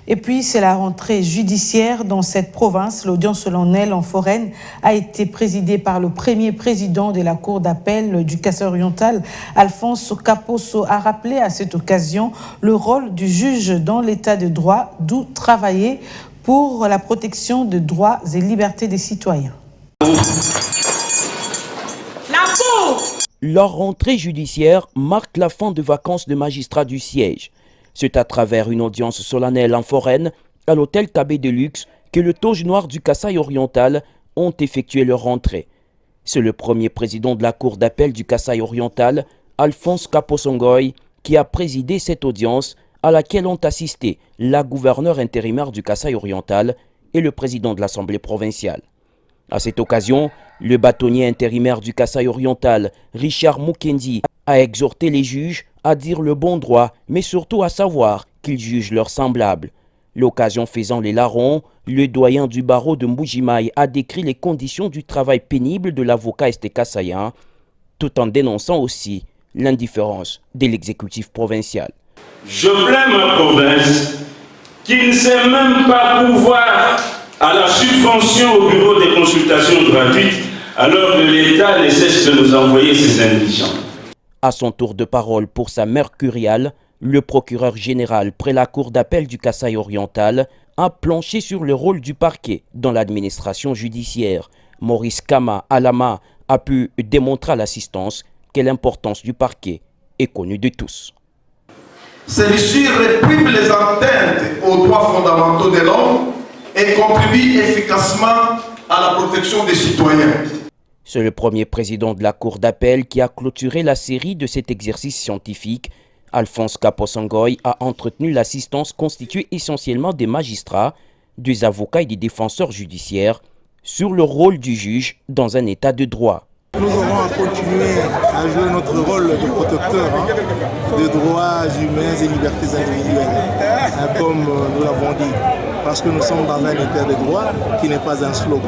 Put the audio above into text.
Et puis, c'est la rentrée judiciaire dans cette province. L'audience solennelle en foraine a été présidée par le premier président de la Cour d'appel du Kasaï-Oriental, Alphonse Kaposo, a rappelé à cette occasion le rôle du juge dans l'état de droit, d'où travailler pour la protection des droits et libertés des citoyens. Leur rentrée judiciaire marque la fin de vacances de magistrats du siège. C'est à travers une audience solennelle en foraine à l'hôtel KB de luxe que le Toge noir du Kasaï-Oriental ont effectué leur rentrée. C'est le premier président de la Cour d'appel du Kasaï-Oriental, Alphonse Kaposongoy, qui a présidé cette audience à laquelle ont assisté la gouverneure intérimaire du Kasaï-Oriental et le président de l'Assemblée provinciale. À cette occasion, le bâtonnier intérimaire du Kasaï-Oriental, Richard Mukendi, a exhorté les juges à dire le bon droit, mais surtout à savoir qu'ils jugent leurs semblables. L'occasion faisant les larrons, le doyen du barreau de Mbujimaï a décrit les conditions du travail pénible de l'avocat estékassaïen, tout en dénonçant aussi l'indifférence de l'exécutif provincial. Je plains ma province qui ne sait même pas pourvoir à la subvention au bureau des consultations gratuites alors que l'État ne cesse de nous envoyer ses indigents. À son tour de parole pour sa mercuriale, le procureur général près la cour d'appel du Kasaï-Oriental a planché sur le rôle du parquet dans l'administration judiciaire. Maurice Kama Alama a pu démontrer à l'assistance que l'importance du parquet est connue de tous. Celui-ci réprime les atteintes aux droits fondamentaux de l'homme et contribue efficacement à la protection des citoyens. C'est le premier président de la Cour d'appel qui a clôturé la série de cet exercice scientifique. Alphonse Kaposongoy a entretenu l'assistance constituée essentiellement des magistrats, des avocats et des défenseurs judiciaires sur le rôle du juge dans un état de droit. Nous aurons à continuer à jouer notre rôle de protecteur des droits humains et libertés individuelles, comme nous l'avons dit, parce que nous sommes dans un état de droit qui n'est pas un slogan.